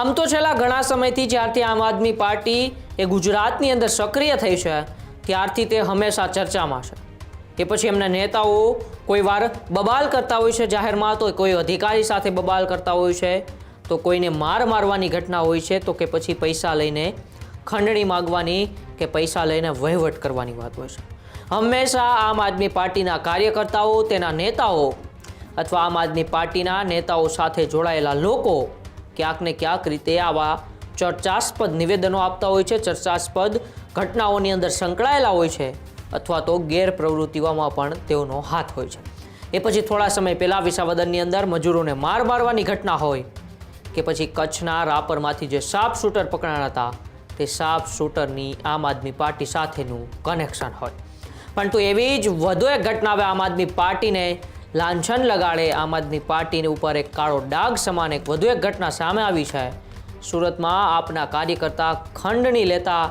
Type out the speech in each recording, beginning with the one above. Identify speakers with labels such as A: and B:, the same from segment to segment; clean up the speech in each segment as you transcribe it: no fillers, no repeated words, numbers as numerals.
A: આમ તો છેલ્લા ઘણા સમયથી જ્યારથી આમ આદમી પાર્ટી એ ગુજરાતની અંદર સક્રિય થઈ છે ત્યારથી તે હંમેશા ચર્ચામાં છે। કે પછી એમના નેતાઓ કોઈ વાર બબાલ કરતા હોય છે જાહેરમાં, તો કોઈ અધિકારી સાથે બબાલ કરતા હોય છે, તો કોઈને મારવાની ઘટના હોય છે, તો કે પછી પૈસા લઈને ખંડણી માગવાની કે પૈસા લઈને વહીવટ કરવાની વાત હોય છે। હંમેશા આમ આદમી પાર્ટીના કાર્યકર્તાઓ, તેના નેતાઓ અથવા આમ આદમી પાર્ટીના નેતાઓ સાથે જોડાયેલા લોકો ક્યાંક ને ક્યાંક રીતે આવા ચર્ચાસ્પદ નિવેદનો આપતા હોય છે, ચર્ચાસ્પદ ઘટનાઓની અંદર સંકળાયેલા હોય છે, અથવા તો ગેરપ્રવૃત્તિઓમાં પણ તેઓનો હાથ હોય છે। એ પછી થોડા સમય પહેલાં વિસાવદરની અંદર મજૂરોને મારવાની ઘટના હોય, કે પછી કચ્છના રાપરમાંથી જે શાર્પ શૂટર પકડાયા હતા તે શાર્પ શૂટરની આમ આદમી પાર્ટી સાથેનું કનેક્શન હોય। પરંતુ એવી જ વધુ એક ઘટના હવે આમ આદમી પાર્ટીને લાંછન લગાડે, આમ આદમી પાર્ટીની ઉપર એક કાળો ડાઘ સમાન એક વધુ એક ઘટના સામે આવી છે। સુરતમાં આપના કાર્યકર્તા ખંડણી લેતા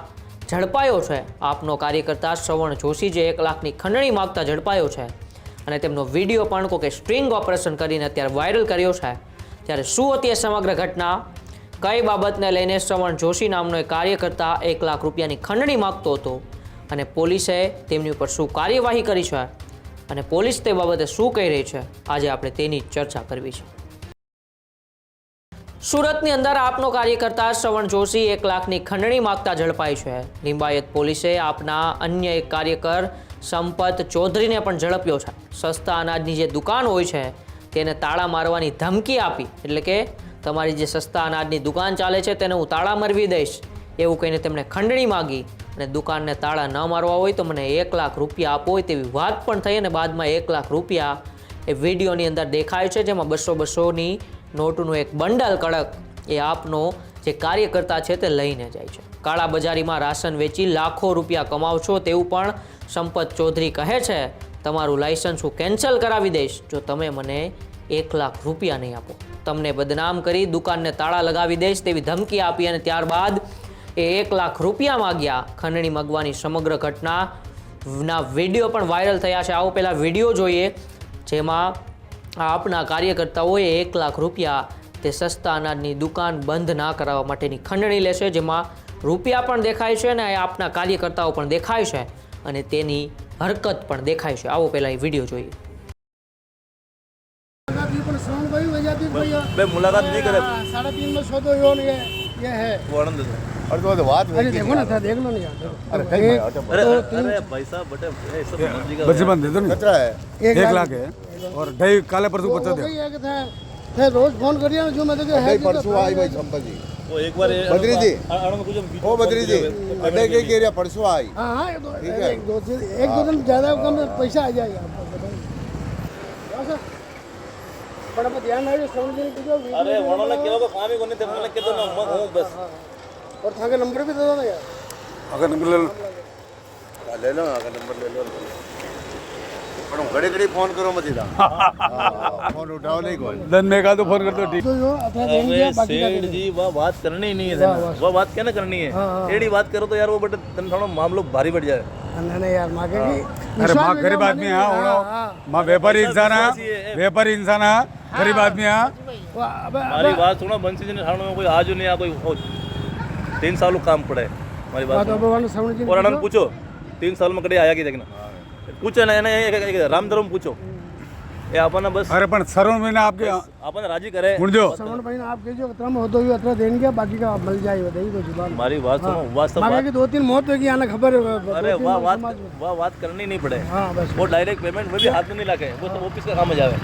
A: ઝડપાયો છે। આપનો કાર્યકર્તા શ્રવણ જોશી જે 1 લાખની ખંડણી માગતા ઝડપાયો છે અને તેમનો વિડીયો પણ કોઈ સ્ટ્રિંગ ઓપરેશન કરીને અત્યારે વાયરલ કર્યો છે। ત્યારે શું હતી એ સમગ્ર ઘટના, કઈ બાબતને લઈને શ્રવણ જોશી નામનો એક કાર્યકર્તા 1 લાખ રૂપિયાની ખંડણી માગતો હતો અને પોલીસે તેમની ઉપર શું કાર્યવાહી કરી છે અને પોલીસ તે બાબતે શું કહી રહી છે, આજે આપણે તેની ચર્ચા કરવી છે। સુરતની અંદર આપનો કાર્યકર્તા શ્રવણ જોશી 1 લાખની ખંડણી માગતા ઝડપાઈ છે। લિંબાયત પોલીસે આપના અન્ય એક કાર્યકર સંપત ચૌધરીને પણ ઝડપ્યો છે। સસ્તા અનાજની જે દુકાન હોય છે તેને તાળા મારવાની ધમકી આપી, એટલે કે તમારી જે સસ્તા અનાજની દુકાન ચાલે છે તેને હું તાળા મરવી દઈશ એવું કહીને તેમણે ખંડણી માગી અને દુકાનને તાળા ન મારવા હોય તો મને 1 લાખ રૂપિયા આપો હોય તેવી વાત પણ થઈ અને બાદમાં 1 લાખ રૂપિયા એ વિડીયોની અંદર દેખાય છે, જેમાં 200-200ની નોટનું એક બંડલ કડક એ આપનો જે કાર્યકર્તા છે તે લઈને જાય છે। કાળા બજારીમાં રાશન વેચી લાખો રૂપિયા કમાવશો તેવું પણ સંપત ચૌધરી કહે છે। તમારું લાયસન્સ હું કેન્સલ કરાવી દઈશ જો તમે મને 1 લાખ રૂપિયા નહીં આપો, તમને બદનામ કરી દુકાનને તાળા લગાવી દઈશ તેવી ધમકી આપી અને ત્યારબાદ એ 1 લાખ રૂપિયા માગ્યા। ખંડણી માગવાની સમગ્ર ઘટનાના વિડીયો પણ વાયરલ થયા છે। આવો પહેલાં વિડીયો જોઈએ જેમાં આપના કાર્યકર્તાઓએ 1 લાખ રૂપિયા તે સસ્તા અનાજની દુકાન બંધ ના કરાવવા માટેની ખંડણી લેશે, જેમાં રૂપિયા પણ દેખાય છે અને આપના કાર્યકર્તાઓ પણ દેખાય છે અને તેની હરકત પણ દેખાય છે। આવો પહેલાં એ વિડીયો જોઈએ।
B: मुलाकात नहीं करे
C: 3.5 में सौदो ये है
B: वो आनंद है।
C: और तो बात अरे देखो ना था, देख लो नहीं
B: अरे भाई साहब बटे ये सब समझिएगा
D: बचपन दे दो ना,
C: खतरा है
D: 1 लाख है और ढाई काले परसों बचा दे।
C: थे रोज फोन करिए जो मैं तो है
E: परसों आई भाई संपत्ति
B: वो एक बार
E: बद्री जी
B: आनंद कुछ
E: ओ बद्री जी अड्डे के एरिया परसों आई
C: हाँ हाँ एक दो दिन ज़्यादा कम पैसा आ जाएगा आपको बताइए। પણ આપણે ધ્યાન આવ્યું સમજીને કીધું
B: अरे वणो ने केवा को काम ही कोनी थे મને કે તો ન હું બસ
C: और थाके नंबर भी दे दो ना यार।
D: अगर नंबर ले लो,
E: ले लो आगे नंबर ले लो પણ હું ઘડી ઘડી ફોન કરો મત દીધા ફોન ઉઠાવો નહીં કોઈ
D: दिन में का तो फोन कर दो ठीक।
C: तो जो अपना देंगे
B: अरे
C: बाकी का
B: सेठ जी वो बात करनी ही नहीं है वो बात क्या ना करनी है एड़ी बात करो तो यार वो बटे तन थोड़ा मामलो भारी बढ़ जाए।
C: नहीं यार मांगेगी
D: अरे माँ गरीब आदमी है, माँ व्यापारी इंसान है, व्यापारी इंसान है, गरीब आदमी है।
B: हमारी बात सुनो बंसी जी ने ठाणो में कोई आज नहीं आ कोई 3 साल काम पड़े हमारी बात
C: तो भगवान समझ
B: और अनंत पूछो 3 साल में कभी आया कि देखना पूछो ना राम धर्म पूछो ये अपन बस।
D: अरे पण सरवण महीना आपके
B: अपन राजी करे
D: मुंडो
C: श्रवण भाई ने आप कहियो त्रम हो तो ही अത്ര देंगे बाकी का मिल जाए बताइए तो जुबान
B: हमारी बात सुनो वास्तव
C: मांगे की 2-3 मौत होगी आना खबर
B: अरे वाह बात करनी नहीं पड़े
C: हाँ बस
B: वो डायरेक्ट पेमेंट में भी हाथ में नहीं लाके वो तो ऑफिस का काम हो जावे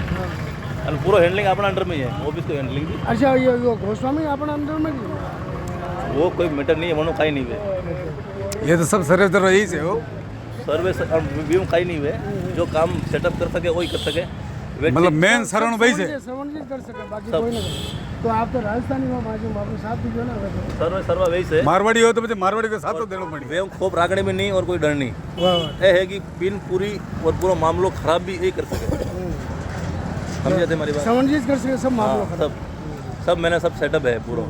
B: और पूरा हैंडलिंग अपना अंडर में ही है ऑफिस को हैंडलिंग भी।
C: अच्छा ये गोस्वामी अपना अंदर में
B: वो कोई मैटर नहीं है मनो खाई नहीं हुए
D: ये तो सब सर्विस दर यही से हो,
B: सर्विस व्यू खाई नहीं हुए जो काम सेटअप कर सके वही कर सके
D: मतलब मेन सरवण वही से।
C: श्रवण जी कर सके बाकी कोई ना करे। तो आप तो राजस्थानी हो बाजू बाबू साथ दीजिए ना
B: सर्वा वही से
D: मारवाड़ी हो तो मुझे मारवाड़ी के साथ तो देना पड़ी।
B: वे खोप रागड़े में नहीं और कोई डर नहीं
C: वाह
B: ये है कि पिन पूरी और पूरा मामलो खराब भी यही कर सके समझे थे हमारी बात।
C: श्रवण जी कर सके सब मामलों
B: हाँ, सब मैंने सब सेटअप है पूरा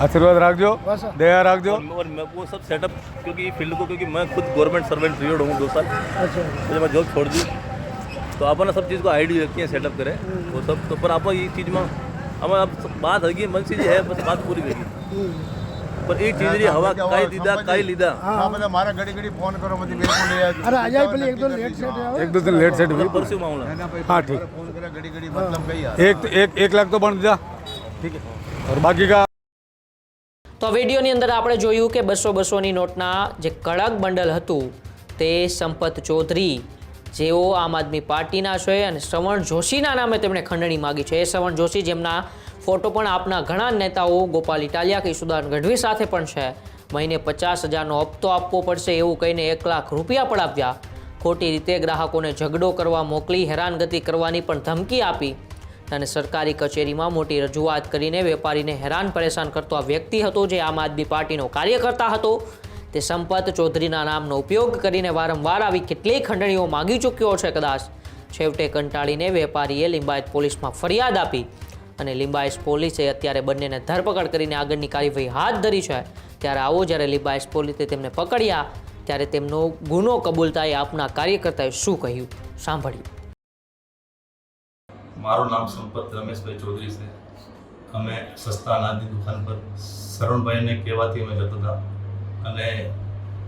D: आशीर्वाद रखजो, दया रखजो।
B: और मैं वो सब सेटअप क्योंकि फील्ड को क्योंकि मैं खुद गवर्नमेंट सर्वेंट रिटायर्ड हूँ 2 साल
C: अच्छा
B: तो मैं जॉब छोड़ दी तो अपन सब चीज़ को आईडी रखी है सेटअप करे वो सब तो पर आप ये चीज़ में अब बात होगी मनसी जी है, बस बात पूरी होगी। पर एक चीज रही, हवा काई दीदा काई लीदा।
E: हाँ मतलब मारा घड़ी घड़ी फोन करो मत मेरे को ले आ
C: अरे आ जाए पहले एक दो लेट सेट है
D: एक दो दिन लेट सेट हुई
B: परसों मामला
E: है ना भाई
D: हाँ, ठीक।
E: फोन करे घड़ी घड़ी मतलब कहीं यार
D: एक लाख तो बन दिया ठीक है और बाकी का
A: તો આ વિડીયોની અંદર આપણે જોયું કે 200-200ની નોટના જે કડક બંડલ હતું તે સંપત ચૌધરી જેઓ આમ આદમી પાર્ટીના છે અને શ્રવણ જોશીના નામે તેમણે ખંડણી માગી છે. એ શ્રવણ જોશી જેમના ફોટો પણ આપના ઘણા નેતાઓ ગોપાલ ઇટાલિયા કે ઈશુદાન ગઢવી સાથે પણ છે. મહિને 50,000નો હપ્તો આપવો પડશે એવું કહીને 1 લાખ રૂપિયા પડાવ્યા. ખોટી રીતે ગ્રાહકોને ઝઘડો કરવા મોકલી, હેરાનગતિ કરવાની પણ ધમકી આપી અને સરકારી કચેરીમાં મોટી રજૂઆત કરીને વેપારીને હેરાન પરેશાન કરતો આ વ્યક્તિ હતો જે આમ આદમી પાર્ટીનો કાર્યકર્તા હતો. તે સંપત ચૌધરીના નામનો ઉપયોગ કરીને વારંવાર આવી કેટલીય ખંડણીઓ માગી ચૂક્યો છે. કદાચ છેવટે કંટાળીને વેપારીએ લિંબાયત પોલીસમાં ફરિયાદ આપી અને લિંબાયત પોલીસે અત્યારે બંનેને ધરપકડ કરીને આગળની કાર્યવાહી હાથ ધરી છે. ત્યારે આવો જ્યારે લિંબાયત પોલીસે તેમને પકડ્યા ત્યારે તેમનો ગુનો કબૂલતાએ આપના કાર્યકર્તાએ શું કહ્યું સાંભળ્યું.
F: મારું નામ સંપત રમેશભાઈ ચૌધરી છે. અમે સસ્તા અનાજની દુકાન પર શરણભાઈને કહેવાથી અમે જતા હતા અને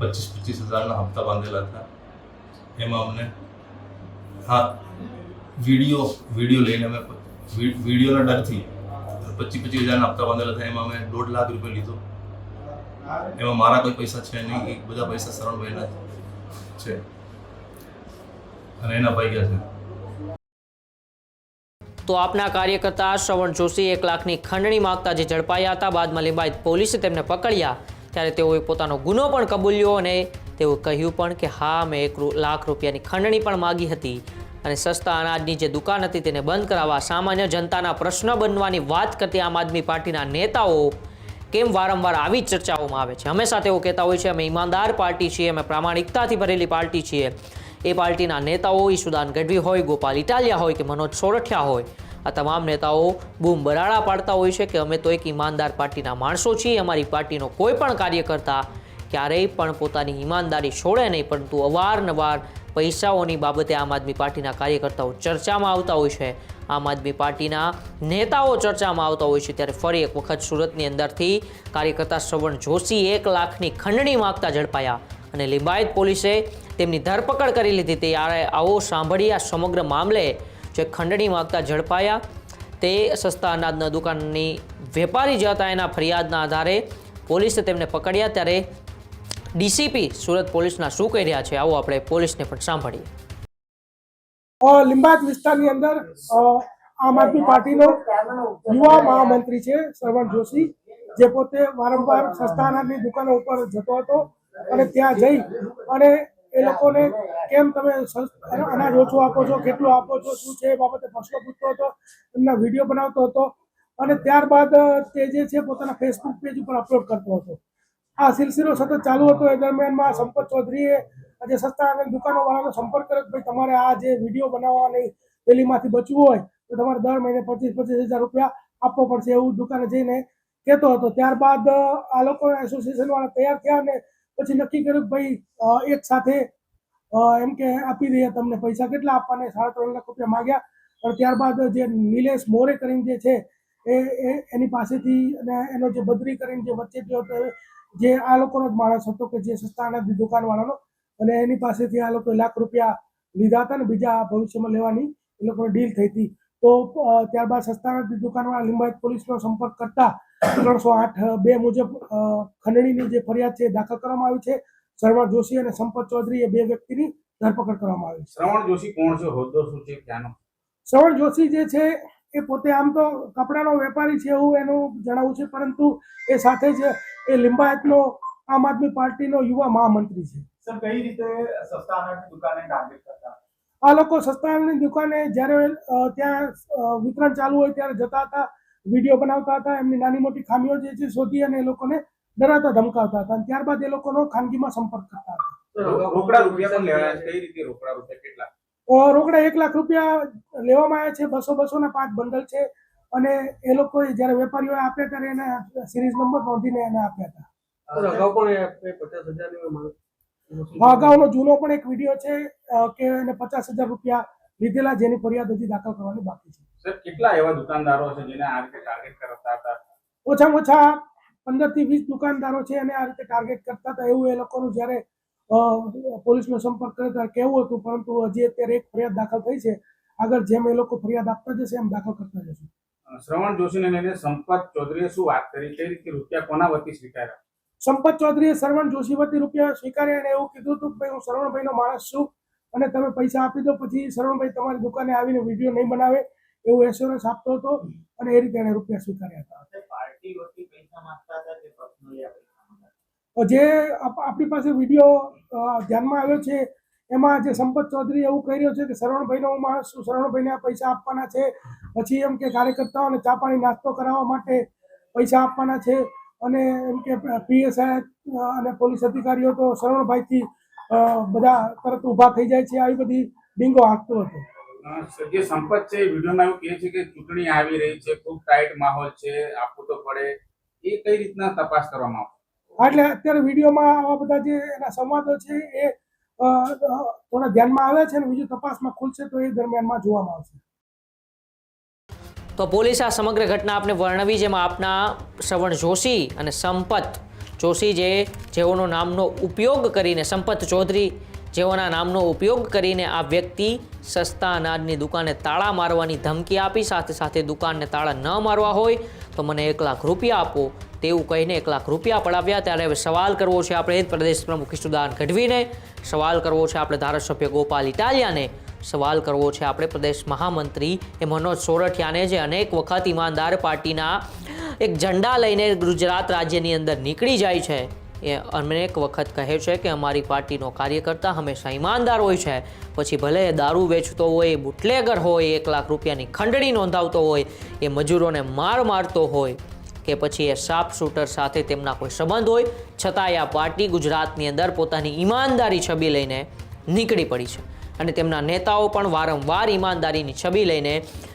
F: 25,000-25,000ના હપ્તા બાંધેલા હતા. એમાં અમને હા વિડીયો લઈને અમે વિડીયોના ડરથી 25,000ના હપ્તા બાંધેલા હતા. એમાં અમે 1.5 લાખ રૂપિયા લીધો. એમાં મારા કોઈ પૈસા છે નહીં, એ બધા પૈસા શરણભાઈના છે અને એના ભાઈ ગયા છે.
A: તો આપના કાર્યકર્તા શ્રવણ જોશી 1 લાખની ખંડણી માંગતા જે ઝડપાયા હતા. બાદમાં લિંબાયત પોલીસે તેમને પકડ્યા ત્યારે તેઓએ પોતાનો ગુનો પણ કબૂલ્યો અને તેઓ કહ્યું પણ કે હા મેં 1 લાખ રૂપિયાની ખંડણી પણ માગી હતી અને સસ્તા અનાજની જે દુકાન હતી તેને બંધ કરાવવા સામાન્ય જનતાના પ્રશ્ન બનવાની વાત કરતી આમ આદમી પાર્ટીના નેતાઓ કેમ વારંવાર આવી જ ચર્ચાઓમાં આવે છે. હંમેશા તેઓ કહેતા હોય છે અમે ઈમાનદાર પાર્ટી છીએ, અમે પ્રામાણિકતાથી ભરેલી પાર્ટી છીએ. એ પાર્ટીના નેતાઓ ઈશુદાન ગઢવી હોય, ગોપાલ ઇટાલિયા હોય કે મનોજ સોરઠિયા હોય, આ તમામ નેતાઓ બૂમ બરાડા પાડતા હોય છે કે અમે તો એક ઈમાનદાર પાર્ટીના માણસો છીએ. અમારી પાર્ટીનો કોઈ પણ કાર્યકર્તા ક્યારેય પણ પોતાની ઈમાનદારી છોડે નહીં, પરંતુ અવારનવાર પૈસાઓની બાબતે આમ આદમી પાર્ટીના કાર્યકર્તાઓ ચર્ચામાં આવતા હોય છે, આમ આદમી પાર્ટીના નેતાઓ ચર્ચામાં આવતા હોય છે. ત્યારે ફરી એક વખત સુરતની અંદરથી કાર્યકર્તા શ્રવણ જોશી 1 લાખની ખંડણી માગતા ઝડપાયા અને લિંબાયત પોલીસે તેમની ધરપકડ કરી લીધી. ત્યારે આવો સાંભળી આ સમગ્ર મામલે જે ખંડણી માગતા ઝડપાયા તે સસ્તા અનાજના દુકાનની વેપારી જે હતા એના ફરિયાદના આધારે પોલીસે તેમને પકડ્યા. ત્યારે ડીસીપી સુરત પોલીસના શું કહી રહ્યા છે આવો આપણે પોલીસને પણ સાંભળીએ.
C: લિંબાયત વિસ્તારની અંદર આમ આદમી પાર્ટીનો યુવા મહામંત્રી છે શ્રવણ જોશી, જે પોતે વારંવાર સસ્તા અનાજની દુકાનો ઉપર જતો હતો અને ત્યાં જઈ અને એ લોકોને કેમ તમે અનાજ ઓછું આપો છો, કેટલું આપો છો, શું છે એ બાબતે પ્રશ્નો પૂછતો હતો, એમના વિડીયો બનાવતો હતો અને ત્યારબાદ તે જે છે પોતાના ફેસબુક પેજ ઉપર અપલોડ કરતો હતો. આ સિલસિલો સતત ચાલુ હતો. એ દરમિયાનમાં સંપત ચૌધરીએ જે સસ્તા અનાજ દુકાનોવાળાનો સંપર્ક કર્યો કે ભાઈ તમારે આ જે વિડીયો બનાવવાની પેલીમાંથી બચવું હોય તો તમારે દર મહિને 25,000 રૂપિયા આપવો પડશે એવું દુકાને જઈને કહેતો હતો. ત્યારબાદ આ લોકો એસોસિએશનવાળા તૈયાર થયા અને પછી નક્કી કર્યું કે ભાઈ એક સાથે એમ કે આપી દઈએ તમને પૈસા. કેટલા આપવાને 3.5 લાખ રૂપિયા માગ્યા. અને ત્યારબાદ જે નિલેશ મોરે કરીને જે છે એની પાસેથી અને એનો જે બદરી કરીને જે વચ્ચે હતો જે આ લોકોનો જ માણસ હતો કે જે સસ્તા અનાજની દુકાનવાળાનો, અને એની પાસેથી આ લોકોએ લાખ રૂપિયા લીધા હતા ને બીજા ભવિષ્યમાં લેવાની એ લોકોની ડીલ થઈ હતી. તો ત્યારબાદ સસ્તા અનાજની દુકાનવાળા લિંબાયત પોલીસનો સંપર્ક કરતા 308(2) મુજબ ખંડણીની જે ફરિયાદ છે દાખલ કરવામાં આવી છે. શ્રવણ જોશી અને સંપત ચૌધરી એ 2 વ્યક્તિની ધરપકડ કરવામાં આવી છે.
G: શ્રવણ જોશી કોણ છે, હોદ્દો શું છે, ક્યાંનો?
C: શ્રવણ જોશી જે છે એ પોતે આમ તો કપડાનો વેપારી છે એવું એનું જણાવવું છે, પરંતુ એ સાથે જ એ લિંબાયતનો આમ આદમી પાર્ટીનો યુવા મહામંત્રી છે.
G: સર, કઈ રીતે સસ્તા અનાજની દુકાને ટાર્ગેટ કરતા?
C: આ લોકો સસ્તા અનાજની દુકાને જ્યારે ત્યાં વિતરણ ચાલુ હોય ત્યારે જતા હતા, વિડીયો બનાવતા હતા, એમની નાની મોટી ખામીઓ જે છે શોધી અને એ લોકોને ડરાવતા ધમકાવતા હતા અને ત્યારબાદ એ લોકોનો ખાનગીમાં સંપર્ક કરતા હતા.
G: રોકડા રૂપિયા પણ લેવાયા છે. કઈ રીતે રોકડા રૂપિયા કેટલા?
C: રોકડા 1 લાખ રૂપિયા લેવામાં આવ્યા છે. 200-200ના 5 બંડલ છે અને એ લોકોએ જ્યારે વેપારીઓએ આપ્યા ત્યારે એને સિરીઝ નંબર નોંધીને એને આપ્યા હતા. અગાઉનો જૂનો પણ એક વિડીયો છે કે એને 50,000 રૂપિયા લીધેલા, જેની ફરિયાદ હજી દાખલ કરવાની બાકી છે.
G: સર કેટલા એવા દુકાનદારો છે જેને આ રીતે ટાર્ગેટ કરતા હતા?
C: ઓછામાં ઓછા 15 થી 20 દુકાનદારો છે અને આ રીતે ટાર્ગેટ કરતા હતા એવું એ લોકોનું જ્યારે પોલીસનો સંપર્ક કર્યો ત્યારે કહેવું હતું, પરંતુ હજી અત્યારે એક ફરિયાદ દાખલ થઈ છે. આગળ જેમ એ લોકો ફરિયાદ આપતા જશે એમ દાખલ કરતા જશે.
G: શ્રવણ જોશીને લઈને સંપત ચૌધરીએ શું વાત કરી? કઈ રીતે રૂપિયા કોના વતી સ્વીકાર્યા?
C: સંપત ચૌધરીએ શ્રવણ જોશી વતી રૂપિયા સ્વીકાર્યા અને એવું કીધું હતું કે ભાઈ હું શ્રવણભાઈનો માણસ છું અને તમે પૈસા આપી દો, પછી શ્રવણભાઈ તમારી દુકાને આવીને વિડીયો નહીં બનાવે એવું એશ્યોરન્સ આપતો હતો અને એ રીતે એને રૂપિયા સ્વીકાર્યા હતા.
H: પાર્ટી વતી પૈસા માંગતા હતા કે પર્સનલી
C: જે આપણી પાસે વિડીયો ધ્યાનમાં આવ્યો છે એમાં જે સંપત ચૌધરી એવું કહી રહ્યો છે કે શ્રવણભાઈનો હું માણસ છું, શ્રવણભાઈને આ પૈસા આપવાના છે, પછી એમ કે કાર્યકર્તાઓને ચા પાણી નાસ્તો કરાવવા માટે પૈસા આપવાના છે અને એમ કે પીએસઆઈ અને પોલીસ અધિકારીઓ તો શ્રવણભાઈથી બધા તરત ઊભા થઈ જાય છે, આવી બધી ડીંગો હાંકતો હતો.
G: જે સંપત છે વિડીયોમાં એવું કહે છે કે ચૂંટણી આવી રહી છે, ખૂબ ટાઈટ માહોલ છે, આપવું તો પડે, એ કઈ રીતના તપાસ કરવામાં આવશે?
C: એટલે અત્યારે વિડીયોમાં આવા બધા જે એના સંવાદો છે એ થોડા ધ્યાનમાં આવ્યા છે અને બીજું તપાસમાં ખુલશે તો એ દરમિયાનમાં જોવામાં આવશે.
A: તો પોલીસ આ સમગ્ર ઘટના આપને વર્ણવી, જેમાં આપના શ્રવણ જોશી અને સંપત જોશી જેઓનો નામનો ઉપયોગ કરીને, સંપત ચૌધરી જેઓના નામનો ઉપયોગ કરીને આ વ્યક્તિ સસ્તા અનાજની દુકાને તાળા મારવાની ધમકી આપી, સાથે સાથે દુકાનને તાળા ન મારવા હોય તો મને 1 લાખ રૂપિયા આપો તેવું કહીને 1 લાખ રૂપિયા પડાવ્યા. ત્યારે હવે સવાલ કરવો છે આપણે પ્રદેશ પ્રમુખ ઈશુદાન ગઢવીને, સવાલ કરવો છે આપણે ધારાસભ્ય ગોપાલ ઇટાલિયાને, સવાલ કરવો છે આપણે પ્રદેશ મહામંત્રી મનોજ સોરઠિયાને, જે અનેક વખત ઈમાનદાર પાર્ટીના એક ઝંડા લઈને ગુજરાત રાજ્યની અંદર નીકળી જાય છે. એ અનેક વખત કહે છે કે અમારી પાર્ટીનો કાર્યકર્તા હંમેશા ઈમાનદાર હોય છે, પછી ભલે એ દારૂ વેચતો હોય, બુટલેગર હોય, 1 લાખ રૂપિયાની ખંડણી નોંધાવતો હોય, એ મજૂરોને મારતો હોય કે પછી એ શાર્પ શૂટર સાથે તેમના કોઈ સંબંધ હોય, છતાંય આ પાર્ટી ગુજરાતની અંદર પોતાની ઈમાનદારી છબી લઈને નીકળી પડી છે અને તેમના નેતાઓ પણ વારંવાર ઈમાનદારીની છબી લઈને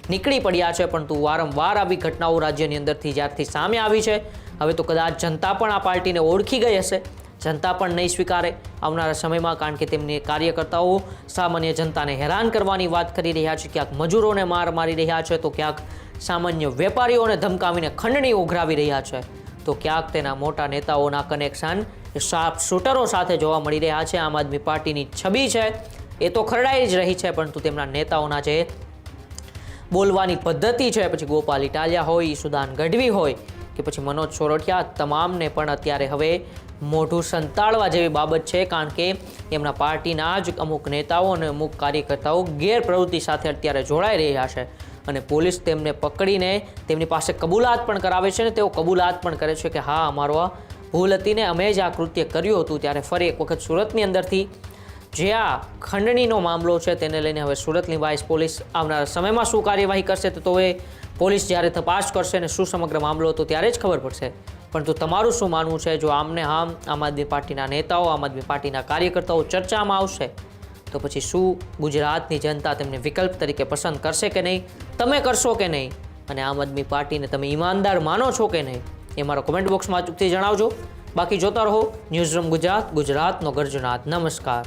A: નીકળી પડ્યા છે. પરંતુ વારંવાર આવી ઘટનાઓ રાજ્યની અંદરથી જ્યારથી સામે આવી છે, હવે તો કદાચ જનતા પણ આ પાર્ટીને ઓળખી ગઈ હશે, જનતા પણ નહીં સ્વીકારે આવનારા સમયમાં, કારણ કે તેમની કાર્યકર્તાઓ સામાન્ય જનતાને હેરાન કરવાની વાત કરી રહ્યા છે, ક્યાંક મજૂરોને મારી રહ્યા છે, તો ક્યાંક સામાન્ય વેપારીઓને ધમકાવીને ખંડણી ઉઘરાવી રહ્યા છે, તો ક્યાંક તેના મોટા નેતાઓના કનેક્શન શાર્પ શૂટરો સાથે જોવા મળી રહ્યા છે. આમ આદમી પાર્ટીની છબી છે એ તો ખરડાઈ જ રહી છે, પરંતુ તેમના નેતાઓના જે બોલવાની પદ્ધતિ છે, પછી ગોપાલ ઇટાલિયા હોય, ઈશુદાન ગઢવી હોય કે પછી મનોજ સોરઠિયા, તમામને પણ અત્યારે હવે મોઢું સંતાડવા જેવી બાબત છે, કારણ કે એમના પાર્ટીના જ અમુક નેતાઓ અને અમુક કાર્યકર્તાઓ ગેરપ્રવૃત્તિ સાથે અત્યારે જોડાઈ રહ્યા છે અને પોલીસ તેમને પકડીને તેમની પાસે કબૂલાત પણ કરાવે છે અને તેઓ કબૂલાત પણ કરે છે કે હા અમારો આ ભૂલ હતી ને અમે જ આ કૃત્ય કર્યું હતું. ત્યારે ફરી એક વખત સુરતની અંદરથી જે આ ખંડણીનો મામલો છે તેને લઈને હવે સુરતની વાઇસ પોલીસ આવનારા સમયમાં શું કાર્યવાહી કરશે તો એ પોલીસ જ્યારે તપાસ કરશે ને શું સમગ્ર મામલો હતો ત્યારે જ ખબર પડશે. પરંતુ તમારું શું માનવું છે? જો આમને આમ આદમી પાર્ટીના નેતાઓ, આમ આદમી પાર્ટીના કાર્યકર્તાઓ ચર્ચામાં આવશે તો પછી શું ગુજરાતની જનતા તેમને વિકલ્પ તરીકે પસંદ કરશે કે નહીં? તમે કરશો કે નહીં? અને આમ આદમી પાર્ટીને તમે ઈમાનદાર માનો છો કે નહીં? એ મારો કમેન્ટ બોક્સમાં અચૂકથી જણાવજો. બાકી જોતા રહો ન્યૂઝરૂમ ગુજરાત, ગુજરાતનો ગર્જનાદ. નમસ્કાર.